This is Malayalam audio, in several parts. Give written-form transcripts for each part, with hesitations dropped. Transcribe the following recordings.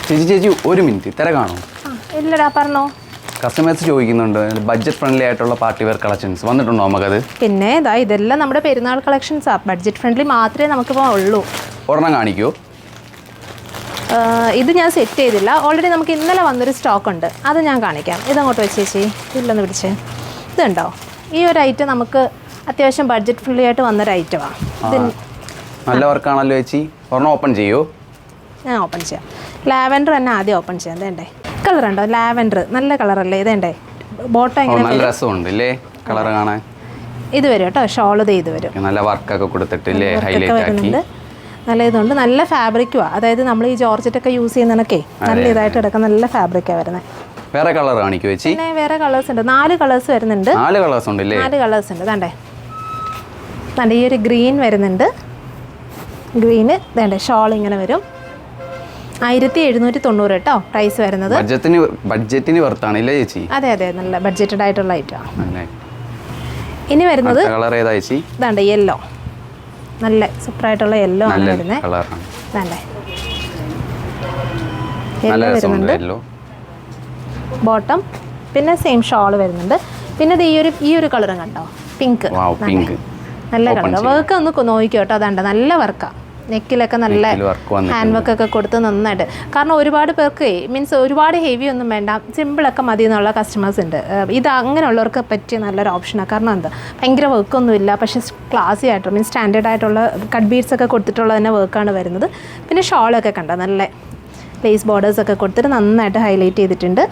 ചേച്ചി ഒരു മിനിറ്റ് തിരക്കാണോ? ഇല്ലടാ പറഞ്ഞോ. കസ്റ്റമേഴ്സ് ചോദിക്കുന്നുണ്ട് ബഡ്ജറ്റ് ഫ്രണ്ട്ലി ആയിട്ടുള്ള പാർട്ടി വെയർ കളക്ഷൻസ് വന്നിട്ടുണ്ടോ നമുക്കത്? പിന്നെ ഇതെല്ലാം നമ്മുടെ പെരുന്നാൾ കളക്ഷൻസാ. ബഡ്ജറ്റ് ഫ്രണ്ട്ലി മാത്രമേ നമുക്കിപ്പോൾ ഉള്ളൂ. ഒരെണ്ണം കാണിക്കുമോ? ഇത് ഞാൻ സെറ്റ് ചെയ്തില്ല. ഓൾറെഡി നമുക്ക് ഇന്നലെ വന്നൊരു സ്റ്റോക്ക് ഉണ്ട്, അത് ഞാൻ കാണിക്കാം. ഇതങ്ങോട്ട് വെച്ച് ചേച്ചി, ഇല്ലൊന്ന് പിടിച്ച്. ഇതുണ്ടോ, ഈ ഒരു ഐറ്റം നമുക്ക് അത്യാവശ്യം ബഡ്ജറ്റ് ഫ്രണ്ട്ലി ആയിട്ട് വന്നൊരു ഐറ്റമാണ്. നല്ല വർക്കാണല്ലോ ചേച്ചി. ഒരെണ്ണം ഓപ്പൺ ചെയ്യോ? ഞാൻ ഓപ്പൺ ചെയ്യാം. ലാവൻഡർ തന്നെ ആദ്യം ഓപ്പൺ ചെയ്യാം. ഇതേണ്ടേ കളർ ഉണ്ടോ? ലാവൻഡർ നല്ല കളറല്ലേ? ഇതേണ്ടേ ബോട്ടം എങ്ങനെ നല്ല രസമുണ്ട് അല്ലേ കളർ കാണാൻ. ഇത് വരും കേട്ടോ, ഷോൾ ഇത് വരും. നല്ല വർക്കൊക്കെ കൊടുത്തിട്ടില്ലേ, ഹൈലൈറ്റ് ആക്കി. നല്ല ഇതുണ്ട്, നല്ല ഫാബ്രിക്കുവാ. അതായത് നമ്മൾ ഈ ജോർജറ്റൊക്കെ യൂസ് ചെയ്യുന്നതൊക്കെ നല്ല ഇതായിട്ട് കിടക്കുന്ന നല്ല ഫാബ്രിക്കാണ് വരുന്നത്. വേറെ കളർ കാണിക്കോ ചേച്ചി? പിന്നെ വേറെ കളേഴ്സ് ഉണ്ട്, 4 കളേഴ്സ് വരുന്നുണ്ട്. 4 കളേഴ്സ് ഉണ്ടല്ലേ? 4 കളേഴ്സ് ഉണ്ട്. ഇതാണ്ടേ ഈ ഒരു ഗ്രീൻ വരുന്നുണ്ട്. ഗ്രീന് ഇതേണ്ടേ ഷോൾ ഇങ്ങനെ വരും. 1790 കേട്ടോ പ്രൈസ് വരുന്നത്. ബഡ്ജറ്റിന് വർത്താണ് ചേച്ചി? അതെ അതെ, നല്ല ബഡ്ജറ്റഡ് ആയിട്ടുള്ള ഐറ്റമാണ്. ഇനി വരുന്നത് കളർ ഏതാ ചേച്ചി? ഇതാണ്ട് യെല്ലോ, നല്ല സൂപ്പർ ആയിട്ടുള്ള യെല്ലോ ആണ് വരുന്നത്. ഇതാണ്ടേ യെല്ലോ വരുന്നുണ്ട് ബോട്ടം. പിന്നെ സെയിം ഷോൾ വരുന്നുണ്ട്. പിന്നെ ഈ ഒരു കളറും കണ്ടോ, പിങ്ക്. നല്ല കളർ. വർക്ക് ഒന്ന് നോക്കിക്കോ കേട്ടോ. അതാണ്ട് നല്ല വർക്കാണ്. നെക്കിലൊക്കെ നല്ല ഹാൻഡ് വർക്കൊക്കെ കൊടുത്ത് നന്നായിട്ട്. കാരണം ഒരുപാട് പേർക്ക് മീൻസ് ഒരുപാട് ഹെവി ഒന്നും വേണ്ട, സിമ്പിളൊക്കെ മതി എന്നുള്ള കസ്റ്റമേഴ്സ് ഉണ്ട്. ഇത് അങ്ങനെയുള്ളവർക്ക് പറ്റിയ നല്ലൊരു ഓപ്ഷനാണ്. കാരണം എന്താ, ഭയങ്കര വർക്കൊന്നുമില്ല, പക്ഷേ ക്ലാസി ആയിട്ടുള്ള മീൻസ് സ്റ്റാൻഡേർഡ് ആയിട്ടുള്ള കട്ട് ബീഡ്സ് ഒക്കെ കൊടുത്തിട്ടുള്ള തന്നെ വർക്കാണ് വരുന്നത്. പിന്നെ ഷോളൊക്കെ കണ്ടോ, നല്ല ലേസ് ബോർഡേഴ്സൊക്കെ കൊടുത്തിട്ട് നന്നായിട്ട് ഹൈലൈറ്റ് ചെയ്തിട്ടുണ്ട്.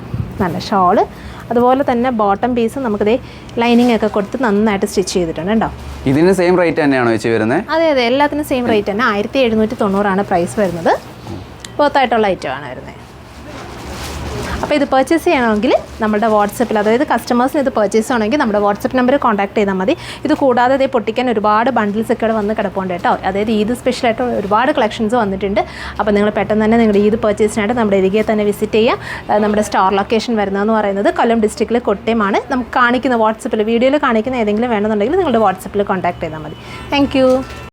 നല്ല ഷോള്. അതുപോലെ തന്നെ ബോട്ടം പീസ് നമുക്കിതേ ലൈനിങ് ഒക്കെ കൊടുത്ത് നന്നായിട്ട് സ്റ്റിച്ച് ചെയ്തിട്ടുണ്ട് കേട്ടോ. ഇതിന് സെയിം റേറ്റ് തന്നെയാണോ ചേച്ചി വരുന്നത്? അതെ അതെ, എല്ലാത്തിനും സെയിം റേറ്റ് തന്നെ. 1790 പ്രൈസ് വരുന്നത്. പുറത്തായിട്ടുള്ള ഐറ്റമാണ് വരുന്നത്. അപ്പോൾ ഇത് പർച്ചേസ് ചെയ്യണമെങ്കിൽ നമ്മുടെ വാട്സപ്പിൽ, അതായത് കസ്റ്റമേഴ്സിന് ഇത് പർച്ചേസ് ചെയ്യണമെങ്കിൽ നമ്മുടെ വാട്സപ്പ് നമ്പർ കോൺടാക്ട് ചെയ്താൽ മതി. ഇത് കൂടാതെ ഇത് പൊട്ടിക്കാൻ ഒരുപാട് ബണ്ടിൽസ് ഒക്കെ വന്ന് കിടപ്പുണ്ട് കേട്ടോ. അതായത് ഈദ് സ്പെഷ്യലായിട്ട് ഒരുപാട് കളക്ഷൻസ് വന്നിട്ടുണ്ട്. അപ്പോൾ നിങ്ങൾ പെട്ടെന്ന് തന്നെ നിങ്ങളുടെ ഈദ് പർച്ചേസിനായിട്ട് നമ്മുടെ ഇരികെ തന്നെ വിസിറ്റ് ചെയ്യുക. നമ്മുടെ സ്റ്റോർ ലൊക്കേഷൻ വരുന്നതെന്ന് പറയുന്നത് കൊല്ലം ഡിസ്ട്രിക്റ്റിലെ കൊട്ടയമാണ്. നമുക്ക് കാണിക്കുന്ന വാട്സപ്പിൽ വീഡിയോയിൽ കാണിക്കുന്ന ഏതെങ്കിലും വേണമെന്നുണ്ടെങ്കിൽ നിങ്ങളുടെ വാട്സപ്പിൽ കോൺടാക്ട് ചെയ്താൽ മതി. താങ്ക്